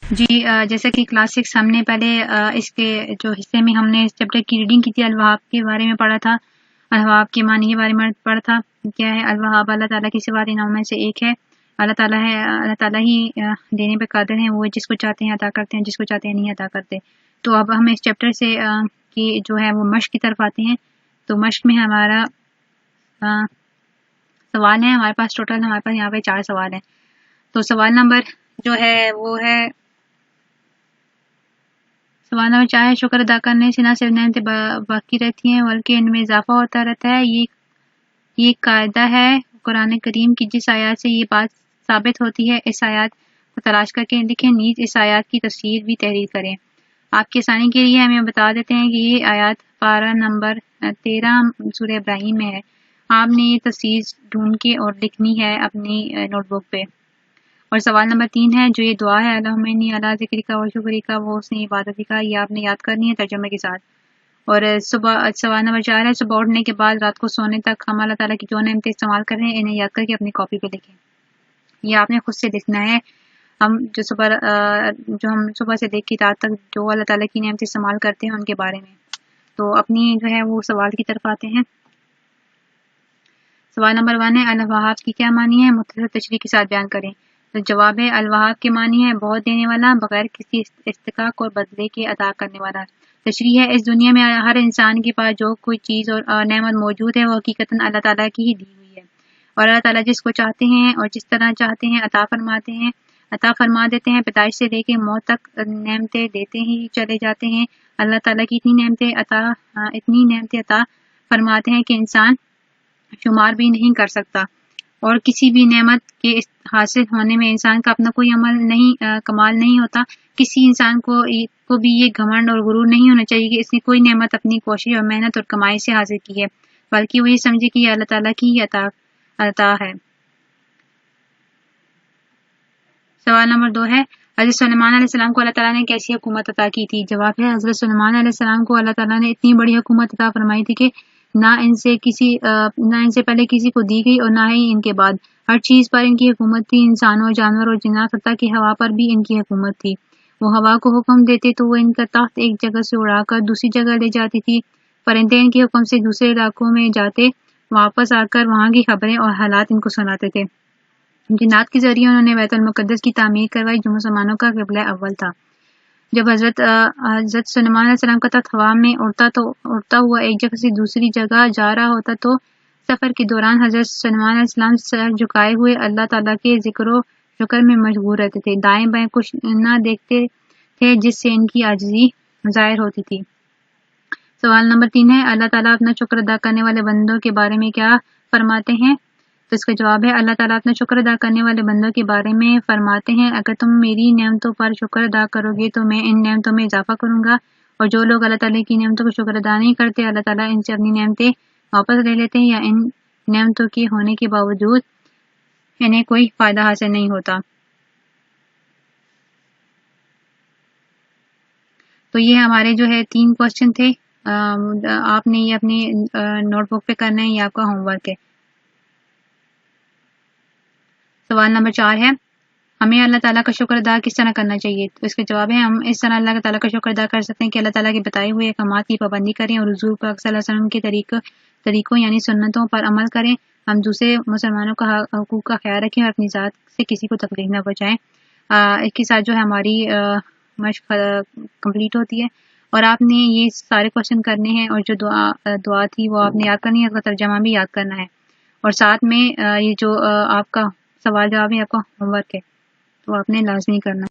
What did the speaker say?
جی جیسا کہ کلاس 6 ہم نے پہلے اس کے جو حصے میں ہم نے اس چیپٹر کی ریڈنگ کی تھی، الوہاب کے بارے میں پڑھا تھا، الوہاب کے معنی کے بارے میں پڑھا تھا. کیا ہے الوہاب؟ اللہ تعالیٰ کی صفات انعام میں سے ایک ہے. اللہ تعالیٰ ہی دینے پہ قادر ہیں، وہ جس کو چاہتے ہیں عطا کرتے ہیں، جس کو چاہتے ہیں نہیں عطا کرتے. تو اب ہم اس چیپٹر سے کی جو ہے وہ مشق کی طرف آتے ہیں. تو مشق میں ہمارا سوال ہے، ہمارے پاس ٹوٹل ہمارے پاس یہاں پہ 4 سوال ہیں. تو سوال نمبر جو ہے وہ ہے سوال نمبر 4 ہے، شکر ادا کرنے سے نہ صرف نعمتیں باقی رہتی ہیں بلکہ ان میں اضافہ ہوتا رہتا ہے. یہ قاعدہ ہے قرآن کریم کی، جس آیات سے یہ بات ثابت ہوتی ہے. اس آیات کو تلاش کر کے لکھیں، نیز اس آیات کی تفسیر بھی تحریر کریں. آپ کے آسانی کے لیے ہمیں بتا دیتے ہیں کہ یہ آیات پارہ نمبر 13 سورہ ابراہیم میں ہے. آپ نے یہ تفسیر ڈھونڈ کے اور لکھنی ہے اپنی نوٹ بک پہ. اور سوال نمبر 3 ہے، جو یہ دعا ہے اللہم انی علی ذکرک و شکرک و حسن عبادتک، یہ آپ نے یاد کرنی ہے ترجمے کے ساتھ. اور سوال نمبر 4 ہے، صبح اٹھنے کے بعد رات کو سونے تک ہم اللہ تعالیٰ کی جو نعمتیں استعمال کر رہے ہیں انہیں یاد کر کے اپنی کاپی پہ لکھیں. یہ آپ نے خود سے لکھنا ہے. ہم صبح سے لے کے رات تک جو اللہ تعالیٰ کی نعمتیں استعمال کرتے ہیں ان کے بارے میں. تو اپنی جو ہے وہ سوال کی طرف آتے ہیں. سوال نمبر 1 ہے، الوہاب کی کیا معنی ہے؟ مختصر تشریح کے ساتھ بیان کریں. تو جواب ہے، الوہاب کے معنی ہے بہت دینے والا، بغیر کسی استحقاق اور بدلے کے عطا کرنے والا. تشریح ہے، اس دنیا میں ہر انسان کے پاس جو کوئی چیز اور نعمت موجود ہے وہ حقیقتاً اللہ تعالیٰ کی ہی دی ہوئی ہے. اور اللہ تعالیٰ جس کو چاہتے ہیں اور جس طرح چاہتے ہیں عطا فرما دیتے ہیں. پیدائش سے لے کے موت تک نعمتیں دیتے ہی چلے جاتے ہیں. اللہ تعالیٰ کی اتنی نعمتیں عطا فرماتے ہیں کہ انسان شمار بھی نہیں کر سکتا. اور کسی بھی نعمت کے حاصل ہونے میں انسان کا اپنا کوئی کمال نہیں ہوتا. کسی انسان کو بھی یہ گھمنڈ اور غرور نہیں ہونا چاہیے کہ اس نے کوئی نعمت اپنی کوشش اور محنت اور کمائی سے حاصل کی ہے، بلکہ وہ یہ سمجھے کہ یہ اللہ تعالیٰ کی ہی عطا ہے. سوال نمبر 2 ہے، حضرت سلیمان علیہ السلام کو اللہ تعالیٰ نے کیسی حکومت عطا کی تھی؟ جواب ہے، حضرت سلیمان علیہ السلام کو اللہ تعالیٰ نے اتنی بڑی حکومت عطا فرمائی تھی کہ نہ ان سے پہلے کسی کو دی گئی اور نہ ہی ان کے بعد. ہر چیز پر ان کی حکومت تھی، انسانوں، جانور اور جنات، حتیٰ کہ ہوا پر بھی ان کی حکومت تھی. وہ ہوا کو حکم دیتے تو وہ ان کا تخت ایک جگہ سے اڑا کر دوسری جگہ لے جاتی تھی. پرندے ان کے حکم سے دوسرے علاقوں میں جاتے، واپس آ کر وہاں کی خبریں اور حالات ان کو سناتے تھے. جنات کے ذریعے انہوں نے بیت المقدس کی تعمیر کروائی جو مسلمانوں کا قبلہ اول تھا. جب حضرت سلیمان علیہ السلام کا تخت ہوا میں اڑتا ہوا ایک جگہ سے دوسری جگہ جا رہا ہوتا تو سفر کے دوران حضرت سلیمان علیہ السلام سر جھکائے ہوئے اللہ تعالیٰ کے ذکر و شکر میں مشغول رہتے تھے. دائیں بائیں کچھ نہ دیکھتے تھے جس سے ان کی عاجزی ظاہر ہوتی تھی. سوال نمبر 3 ہے، اللہ تعالیٰ اپنا شکر ادا کرنے والے بندوں کے بارے میں کیا فرماتے ہیں؟ تو اس کا جواب ہے، اللہ تعالیٰ اپنا شکر ادا کرنے والے بندوں کے بارے میں فرماتے ہیں، اگر تم میری نعمتوں پر شکر ادا کرو گے تو میں ان نعمتوں میں اضافہ کروں گا، اور جو لوگ اللہ تعالیٰ کی نعمتوں کو شکر ادا نہیں کرتے اللہ تعالیٰ ان سے اپنی نعمتیں واپس لے لیتے ہیں یا ان نعمتوں کے ہونے کے باوجود انہیں کوئی فائدہ حاصل نہیں ہوتا. تو یہ ہمارے جو ہے 3 کوسچن تھے. آپ نے یہ اپنی نوٹ بک پہ کرنا ہے، یہ آپ کا ہوم ورک ہے. سوال نمبر 4 ہے، ہمیں اللہ تعالیٰ کا شکر ادا کس طرح کرنا چاہیے؟ تو اس کا جواب ہے، ہم اس طرح اللہ تعالیٰ کا شکر ادا کر سکتے ہیں کہ اللہ تعالیٰ کے بتائے ہوئے احکامات کی پابندی کریں اور حضور پاک صلی اللہ علیہ وسلم کے طریقوں یعنی سنتوں پر عمل کریں. ہم دوسرے مسلمانوں کا حقوق کا خیال رکھیں اور اپنی ذات سے کسی کو تکلیف نہ پہنچائیں. اس کے ساتھ جو ہے ہماری مشق کمپلیٹ ہوتی ہے. اور آپ نے یہ سارے کوشچن کرنے ہیں اور جو دعا تھی وہ آپ نے یاد کرنی ہے، اس کا ترجمہ بھی یاد کرنا ہے. اور ساتھ میں یہ جو آپ کا سوال جواب ہے آپ کا ہوم ورک ہے، تو آپ نے لازمی کرنا.